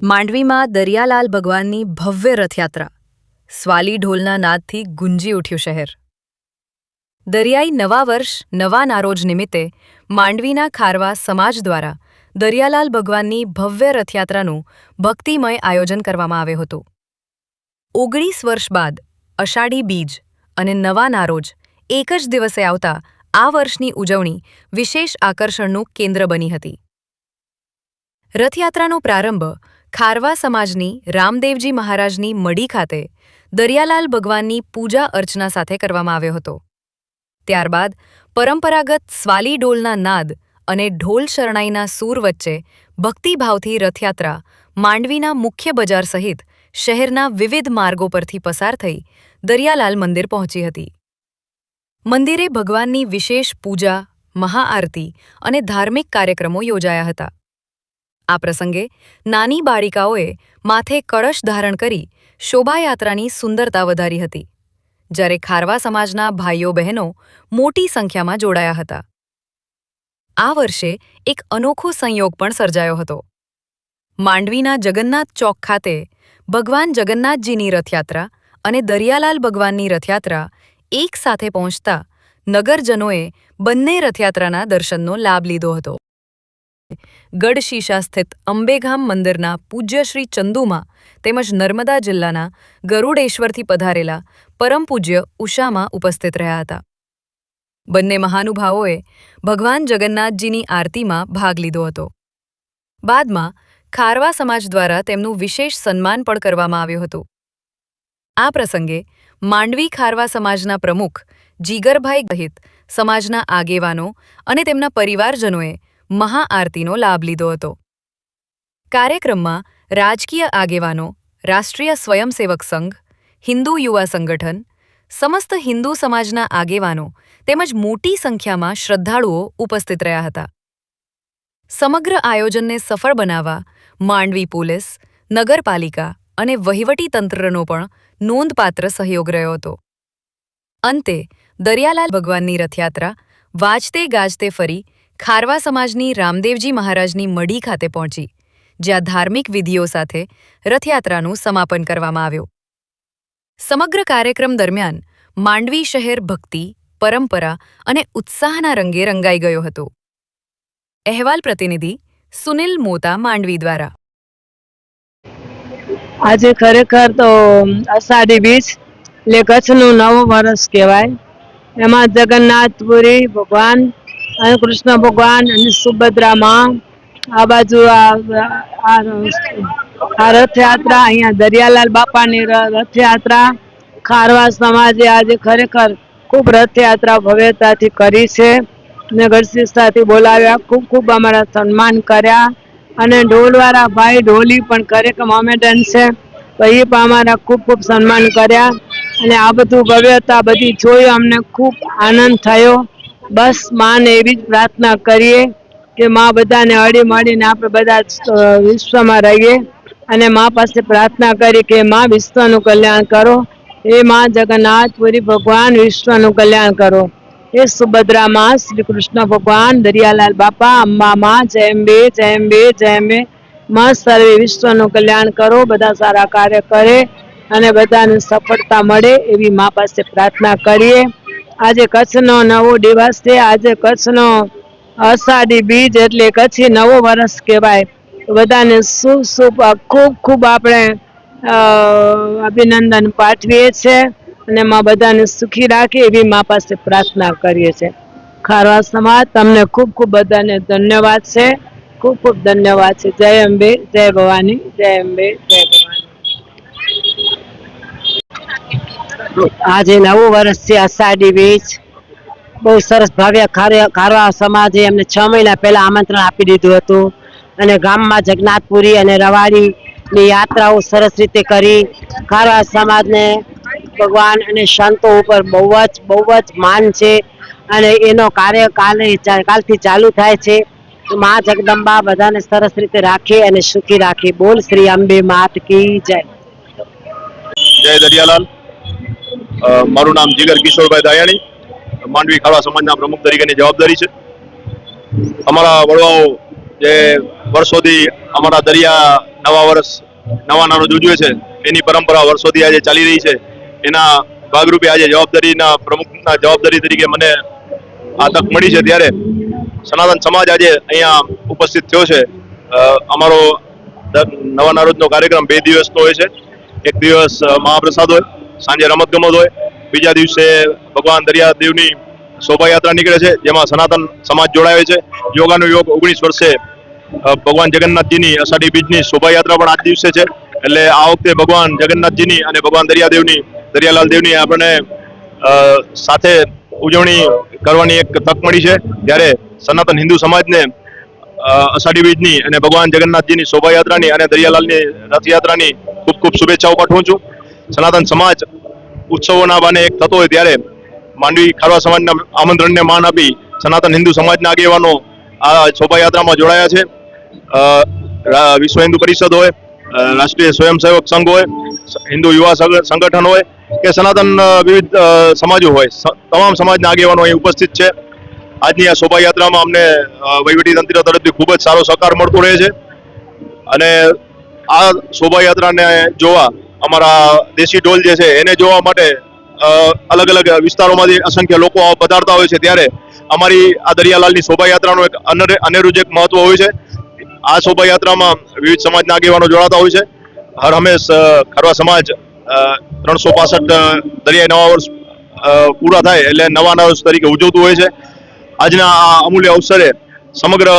માંડવીમાં દરિયાલાલ ભગવાનની ભવ્ય રથયાત્રા સ્વાલી ઢોલના નાદથી ગુંજી ઉઠ્યું શહેર. દરિયાઈ નવા વર્ષ નવા નારોજ નિમિત્તે માંડવીના ખારવા સમાજ દ્વારા દરિયાલાલ ભગવાનની ભવ્ય રથયાત્રાનું ભક્તિમય આયોજન કરવામાં આવ્યું હતું. 19 વર્ષ બાદ અષાઢી બીજ અને નવા નારોજ એક જ દિવસે આવતા આ વર્ષની ઉજવણી વિશેષ આકર્ષણનું કેન્દ્ર બની હતી. રથયાત્રાનો પ્રારંભ ખારવા સમાજની રામદેવજી મહારાજની મઢી ખાતે દરિયાલાલ ભગવાનની પૂજા અર્ચના સાથે કરવામાં આવ્યો હતો. ત્યારબાદ પરંપરાગત સ્વાલી ઢોલના નાદ અને ઢોલ શરણાઈના સૂર વચ્ચે ભક્તિભાવથી રથયાત્રા માંડવીના મુખ્ય બજાર સહિત શહેરના વિવિધ માર્ગો પરથી પસાર થઈ દરિયાલાલ મંદિર પહોંચી હતી. મંદિરે ભગવાનની વિશેષ પૂજા, મહાઆરતી અને ધાર્મિક કાર્યક્રમો યોજાયા હતા. આ પ્રસંગે નાની બાળિકાઓએ માથે કળશ ધારણ કરી શોભાયાત્રાની સુંદરતા વધારી હતી, જ્યારે ખારવા સમાજના ભાઈઓ બહેનો મોટી સંખ્યામાં જોડાયા હતા. આ વર્ષે એક અનોખો સંયોગ પણ સર્જાયો હતો. માંડવીના જગન્નાથ ચોક ખાતે ભગવાન જગન્નાથજીની રથયાત્રા અને દરિયાલાલ ભગવાનની રથયાત્રા એક સાથે પહોંચતા નગરજનોએ બંને રથયાત્રાના દર્શનનો લાભ લીધો હતો. ગઢશીશા સ્થિત અંબેગામ મંદિરના પૂજ્ય શ્રી ચંદુમા તેમજ નર્મદા જિલ્લાના ગરુડેશ્વરથી પધારેલા પરમ પૂજ્ય ઉષામાં ઉપસ્થિત રહ્યા હતા. બંને મહાનુભાવોએ ભગવાન જગન્નાથજીની આરતીમાં ભાગ લીધો હતો. બાદમાં ખારવા સમાજ દ્વારા તેમનું વિશેષ સન્માન પણ કરવામાં આવ્યું હતું. આ પ્રસંગે માંડવી ખારવા સમાજના પ્રમુખ જીગરભાઈ સહિત સમાજના આગેવાનો અને તેમના પરિવારજનોએ મહાઆરતીનો લાભ લીધો હતો. કાર્યક્રમમાં રાજકીય આગેવાનો, રાષ્ટ્રીય સ્વયંસેવક સંઘ, હિન્દુ યુવા સંગઠન, સમસ્ત હિન્દુ સમાજના આગેવાનો તેમજ મોટી સંખ્યામાં શ્રદ્ધાળુઓ ઉપસ્થિત રહ્યા હતા. સમગ્ર આયોજનને સફળ બનાવવા માંડવી પોલીસ, નગરપાલિકા અને વહીવટી તંત્રનો પણ નોંધપાત્ર સહયોગ રહ્યો હતો. અંતે દરિયાલાલ ભગવાનની રથયાત્રા વાજતે ગાજતે ફરી ખારવા સમાજની રામદેવજી મહારાજની મઢી ખાતે પહોંચી, જ્યાં ધાર્મિક વિધિઓ સાથે રથયાત્રાનું સમાપન કરવામાં આવ્યું. સમગ્ર કાર્યક્રમ દરમિયાન માંડવી શહેર ભક્તિ, પરંપરા અને ઉત્સાહના રંગે રંગાઈ ગયો હતો. અહેવાલ પ્રતિનિધિ સુનિલ મોતા, માંડવી દ્વારા. આજે ખરેખર તો અષાઢી બીજ એટલે કચ્છનું નવું વર્ષ કહેવાય. એમાં જગન્નાથપુરી ભગવાન અને કૃષ્ણ ભગવાન અને સુભદ્રા માં આ બાજુ આ રથયાત્રા, અહીંયા દરિયાલાલ બાપાની રથયાત્રા ખારવા સમાજે આજે ખરેખર ખૂબ રથયાત્રા ભવ્યતાથી કરી છે. નગરશિસ્તાથી બોલાવ્યા, ખૂબ ખૂબ અમારા સન્માન કર્યા અને ઢોલવાળા ભાઈ ઢોલી પણ ખરેખર મોમેડન છે, તો એ પણ અમારા ખૂબ ખૂબ સન્માન કર્યા અને આ બધું ભવ્યતા બધી જોઈ અમને ખૂબ આનંદ થયો. બસ માને એવી જ પ્રાર્થના કરીએ કે માં બધાને હળી મળીને આપણે બધા વિશ્વમાં રહીએ અને માં પાસે પ્રાર્થના કરી કે માં વિશ્વનું કલ્યાણ કરો. એ માં જગન્નાથપુરી ભગવાન વિશ્વનું કલ્યાણ કરો. એ સુભદ્રા માં, શ્રી કૃષ્ણ ભગવાન, દરિયાલાલ બાપા, અંબા માં, જય અંબે, જય અંબે, જય અંબે. માં સર્વે વિશ્વનું કલ્યાણ કરો, બધા સારા કાર્ય કરે અને બધાને સફળતા મળે એવી માં પાસે પ્રાર્થના કરીએ. આજે કચ્છનો નવો દિવસ છે. આજે કચ્છનો અષાઢી બીજ એટલે કચ્છી નવો વર્ષ કહેવાય. બધાને શુભ ખૂબ ખૂબ આપણે અભિનંદન પાઠવીએ છીએ અને માં બધાને સુખી રાખે એવી માં પાસે પ્રાર્થના કરીએ છીએ. ખારવા સમાજ તમને ખૂબ ખૂબ બધાને ધન્યવાદ છે, ખૂબ ખૂબ ધન્યવાદ છે. જય અંબે, જય ભવાની, જય અંબે, જય ભવાની. આજે નવું વર્ષ છે, અષાઢી બીજ. બહુ સરસ ભવ્ય ખારવા સમાજે અમને 6 મહિના પહેલા આમંત્રણ આપી દીધું હતું અને ગામમાં જગન્નાથપુરી અને રવાડીની યાત્રાઓ સરસ રીતે કરી. ખારવા સમાજને ભગવાન અને સંતો ઉપર બહુ જ માન છે અને એનો કાર્ય કાલથી ચાલુ થાય છે. મા જગદંબા બધાને સરસ રીતે રાખે અને સુખી રાખે. બોલ શ્રી અંબે માત કી જય. જય દરિયાલાલ. મારું નામ જીગર કિશોરભાઈ દાયાણી, માંડવી ખારવા સમાજના પ્રમુખ તરીકેની જવાબદારી છે. અમારા વડવાઓ જે વર્ષોથી અમારા દરિયા નવા વર્ષ નવા નારોજ ઉજવે છે એની પરંપરા વર્ષોથી આજે ચાલી રહી છે. એના ભાગરૂપે આજે જવાબદારીના પ્રમુખના જવાબદારી તરીકે મને આ તક મળી છે, ત્યારે સનાતન સમાજ આજે અહીંયા ઉપસ્થિત થયો છે. અમારો નવા નારોજનો કાર્યક્રમ 2 દિવસનો હોય છે. એક દિવસ મહાપ્રસાદ હોય, સાંજે રમતગમત હોય, બીજા દિવસે ભગવાન દરિયાદેવની શોભાયાત્રા નીકળે છે, જેમાં સનાતન સમાજ જોડાયો છે. યોગાનો યોગ 19 વર્ષે ભગવાન જગન્નાથજીની અષાઢી બીજની શોભાયાત્રા પણ આ દિવસે છે. એટલે આ વખતે ભગવાન જગન્નાથજીની અને ભગવાન દરિયાલાલ દેવની આપણને સાથે ઉજવણી કરવાની એક તક મળી છે. ત્યારે સનાતન હિન્દુ સમાજને અષાઢી બીજની અને ભગવાન જગન્નાથજીની શોભાયાત્રાની અને દરિયાલાલની રથયાત્રાની ખૂબ ખૂબ શુભેચ્છાઓ પાઠવું છું. સનાતન સમાજ ઉત્સવોના બાને એક થતો હોય ત્યારે માંડવી ખારવા સમાજના આમંત્રણને માન આપી સનાતન હિન્દુ સમાજના આગેવાનો આ શોભાયાત્રામાં જોડાયા છે. વિશ્વ હિન્દુ પરિષદ હોય, રાષ્ટ્રીય સ્વયંસેવક સંઘ હોય, હિન્દુ યુવા સંગઠન હોય કે સનાતન વિવિધ સમાજો હોય, તમામ સમાજના આગેવાનો અહીં ઉપસ્થિત છે. આજની આ શોભાયાત્રામાં અમને વહીવટી તંત્ર તરફથી ખૂબ જ સારો સહકાર મળતો રહે છે. અને આ શોભાયાત્રાને જોવા અમારા દેશી ઢોલ જે છે એને જોવા માટે અલગ અલગ વિસ્તારોમાંથી અસંખ્ય લોકો પધારતા હોય છે. ત્યારે અમારી આ દરિયાલાલની શોભાયાત્રાનું એક અનેરું જ એક મહત્વ હોય છે. આ શોભાયાત્રામાં વિવિધ સમાજના આગેવાનો જોડાતા હોય છે. હર હંમેશ ખારવા સમાજ 365 દરિયાઈ નવા વર્ષ પૂરા થાય એટલે નવા વર્ષ તરીકે ઉજવતું હોય છે. આજના આ અમૂલ્ય અવસરે સમગ્ર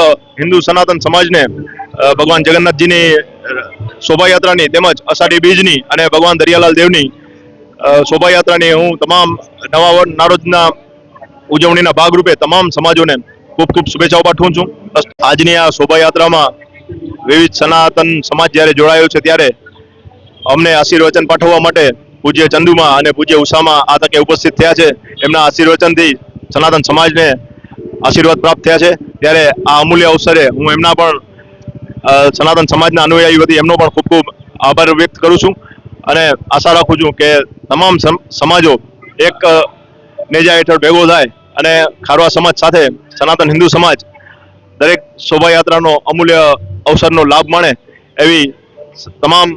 હિન્દુ સનાતન સમાજને ભગવાન જગન્નાથજીની શોભાયાત્રાની તેમજ અષાઢી બીજની અને ભગવાન દરિયાલાલ દેવની શોભાયાત્રાની હું તમામ નવા નારોજના ઉજવણીના ભાગરૂપે તમામ સમાજોને ખૂબ ખૂબ શુભેચ્છાઓ પાઠવું છું. આજની આ શોભાયાત્રામાં વિવિધ સનાતન સમાજ જ્યારે જોડાયો છે ત્યારે અમને આશીર્વચન પાઠવવા માટે પૂજ્ય ચંદુમા અને પૂજ્ય ઉષામાં આ તકે ઉપસ્થિત થયા છે. એમના આશીર્વચનથી સનાતન સમાજને આશીર્વાદ પ્રાપ્ત થયા છે. ત્યારે આ અમૂલ્ય અવસરે હું એમના પણ સનાતન સમાજના અનુયાયી વતી એમનો પણ ખૂબ ખૂબ આભાર વ્યક્ત કરું છું અને આશા રાખું છું કે તમામ સમાજો એક નેજા હેઠળ ભેગો થાય અને ખારવા સમાજ સાથે સનાતન હિન્દુ સમાજ દરેક શોભાયાત્રાનો અમૂલ્ય અવસરનો લાભ મળે એવી તમામ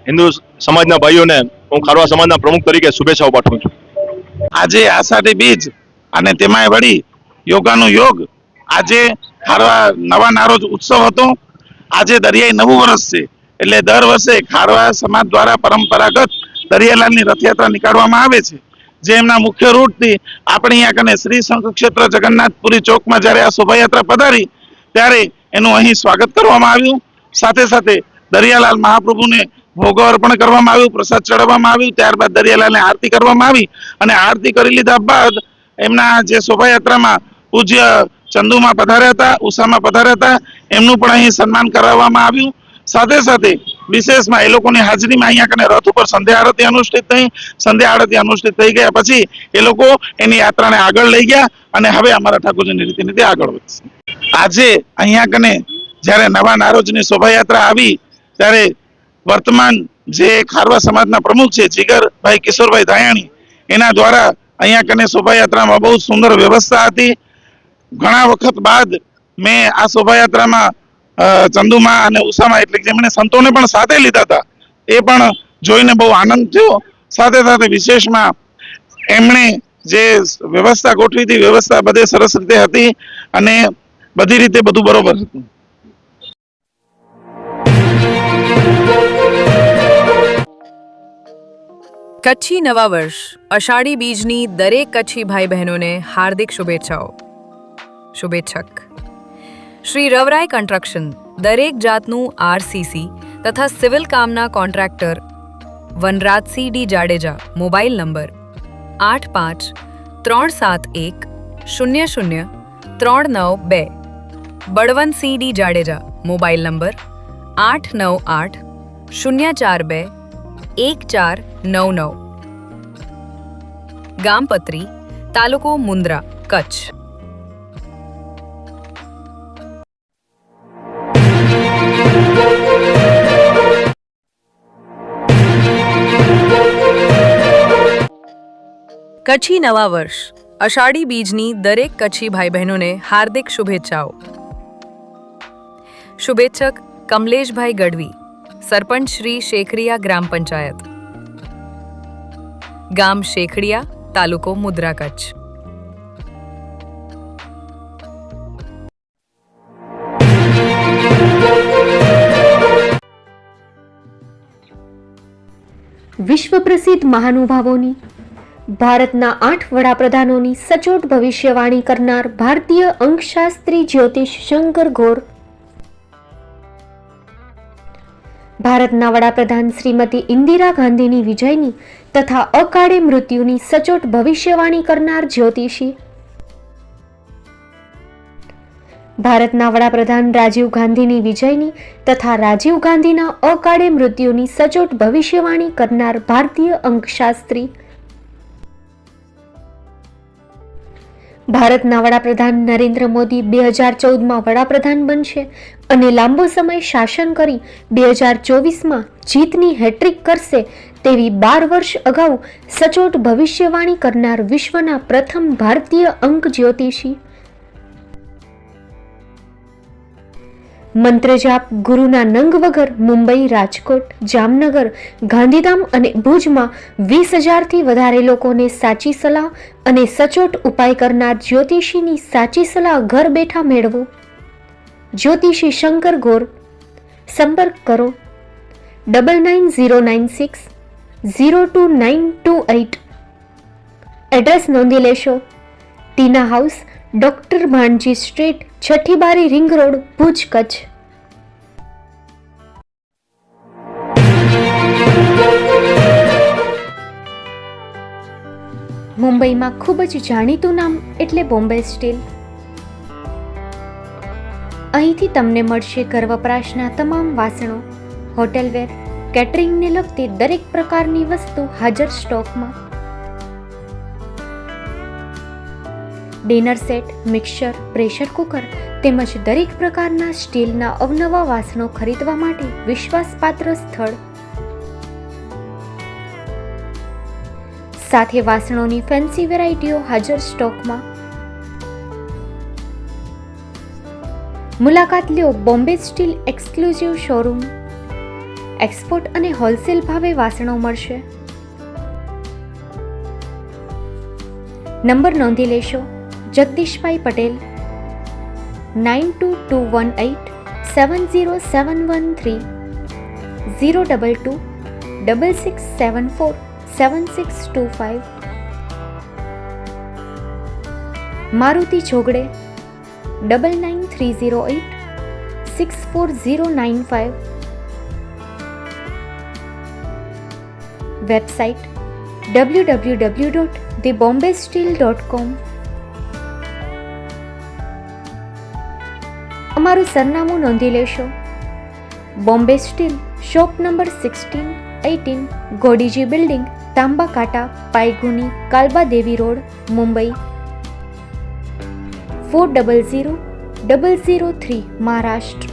હિન્દુ સમાજના ભાઈઓને હું ખારવા સમાજના પ્રમુખ તરીકે શુભેચ્છાઓ પાઠવું છું. આજે આષાઢી બીજ અને તેમાંય વળી યોગાનો યોગ. આજે ખારવા નવા નારોજ ઉત્સવ હતો. આજે દરિયાઈ નવું વર્ષ છે એટલે દર વર્ષે ખારવા સમાજ દ્વારા પરંપરાગત દરિયાલાલની રથયાત્રા નીકાળવામાં આવે છે. જે એમના મુખ્ય રૂટથી આપણે અહીંયા કને શ્રી શંખ ક્ષેત્ર જગન્નાથપુરી ચોકમાં જ્યારે આ શોભાયાત્રા પધારી ત્યારે એનું અહીં સ્વાગત કરવામાં આવ્યું. સાથે સાથે દરિયાલાલ મહાપ્રભુને ભોગો અર્પણ કરવામાં આવ્યું, પ્રસાદ ચડાવવામાં આવ્યું. ત્યારબાદ દરિયાલાલને આરતી કરવામાં આવી અને આરતી કરી લીધા બાદ એમના જે શોભાયાત્રામાં પૂજ્ય ચંદુમાં પધાર્યા હતા, ઉષામાં પધાર્યા હતા, એમનું પણ અહીં સન્માન કરાવવામાં આવ્યું. સાથે સાથે વિશેષમાં એ લોકોની હાજરીમાં અહીંયા કને રથ ઉપર સંધ્યા આરતી અનુષ્ઠિત થઈ. સંધ્યા આરતી અનુષ્ઠિત થઈ ગયા પછી એ લોકો એની યાત્રાને આગળ લઈ ગયા અને હવે અમારા ઠાકોરજીની રીતિ આગળ વધશે. આજે અહીંયા કને જ્યારે નવા નારોજની શોભાયાત્રા આવી ત્યારે વર્તમાન જે ખારવા સમાજના પ્રમુખ છે જીગરભાઈ કિશોરભાઈ ધાયાણી, એના દ્વારા અહીંયા કને શોભાયાત્રામાં બહુ સુંદર વ્યવસ્થા હતી. ઘણા વખત બાદ મેં આ શોભાયાત્રામાં ચંદુમા અને ઉષામાં એટલે કે જેમણે સંતોને પણ સાથે લીધા હતા એ પણ જોઈને બહુ આનંદ થયો. સાથે સાથે વિશેષમાં એમણે જે વ્યવસ્થા ગોઠવી હતી વ્યવસ્થા બધે સરસ રીતે હતી અને બધી રીતે બધું બરોબર હતું. કચ્છી નવા વર્ષ અષાઢી બીજની દરેક કચ્છી ભાઈ બહેનોને હાર્દિક શુભેચ્છાઓ. શુભેચ્છક શ્રી રવરાય કન્સ્ટ્રક્શન દરેક જાતનું આરસીસી તથા સિવિલ કામના contractor Vanrajsinh D Jadeja. Mobile number 8537100392. Balwantsinh D Jadeja. Mobile number 8980421499. ગામ પત્રી, તાલુકો મુન્દ્રા, કચ્છ. કચ્છી નવા વર્ષ અષાઢી બીજની દરેક કચ્છી ભાઈ બહેનોને હાર્દિક શુભેચ્છાઓ. શુભેચ્છક કમલેશભાઈ ગઢવી. સરપંચ શ્રી શેખરિયા ગ્રામ પંચાયત, ગામ શેખડિયા, તાલુકો મુદ્રા, કચ્છ. વિશ્વ પ્રસિદ્ધ મહાનુભાવોની, ભારતના 8 વડાપ્રધાનોની સચોટ ભવિષ્યવાણી કરનાર ભારતીય અંકશાસ્ત્રી જ્યોતિષ શંકર ગોર, ભારતના વડાપ્રધાન શ્રીમતી ઇન્દિરા ગાંધીની વિજયની તથા અકાળે મૃત્યુની સચોટ ભવિષ્યવાણી કરનાર જ્યોતિષી, ભારતના વડાપ્રધાન રાજીવ ગાંધીની વિજયની તથા રાજીવ ગાંધીના અકાળે મૃત્યુની સચોટ ભવિષ્યવાણી કરનાર ભારતીય અંકશાસ્ત્રી, ભારતના વડાપ્રધાન નરેન્દ્ર મોદી 2014માં વડાપ્રધાન બનશે અને લાંબો સમય શાસન કરી 2024માં જીતની હેટ્રિક કરશે તેવી 12 વર્ષ અગાઉ સચોટ ભવિષ્યવાણી કરનાર વિશ્વના પ્રથમ ભારતીય અંક જ્યોતિષી, મંત્રજાપ ગુરુના નંગ વગર મુંબઈ, રાજકોટ, જામનગર, ગાંધીધામ અને ભુજમાં 20,000થી વધારે લોકોને સાચી સલાહ અને સચોટ ઉપાય કરનાર જ્યોતિષીની સાચી સલાહ ઘર બેઠા મેળવો. જ્યોતિષી શંકર ગોર. સંપર્ક કરો 9909602928. એડ્રેસ નોંધી લેશો. ટીના હાઉસ, ડોક્ટર ભાણજી સ્ટ્રીટ, છઠ્ઠી બારી, રિંગ રોડ, ભુજ, કચ્છ. મુંબઈમાં ખૂબ જ જાણીતું નામ એટલે બોમ્બે સ્ટીલ. અહીંથી તમને મળશે ઘર વપરાશના તમામ વાસણો, હોટેલવેર, કેટરિંગને લગતી દરેક પ્રકારની વસ્તુ હાજર સ્ટોકમાં. Dinner set, mixer, pressure cooker તેમજ દરેક પ્રકારના સ્ટીલના અવનવા વાસણો ખરીદવા માટે વિશ્વાસપાત્ર સ્થળ. સાથે વાસણોની ફેન્સી વેરાયટીઓ હાજર સ્ટોકમાં. મુલાકાત લ્યો Bombay steel exclusive showroom. Export અને હોલસેલ ભાવે વાસણો મળશે. નંબર નોંધી લેશો. જગદીશભાઈ પટેલ 9221870713 022 6674 7625. મારુતિ જોગડે 9930864095. Website www.thebombasteel.com. અમારું સરનામું નોંધી લેશો. Bombay steel, shop number 16-18, Godiji building, Tamba Kanta, Paydhuni, Kalba Devi road, Mumbai 400003, Maharashtra.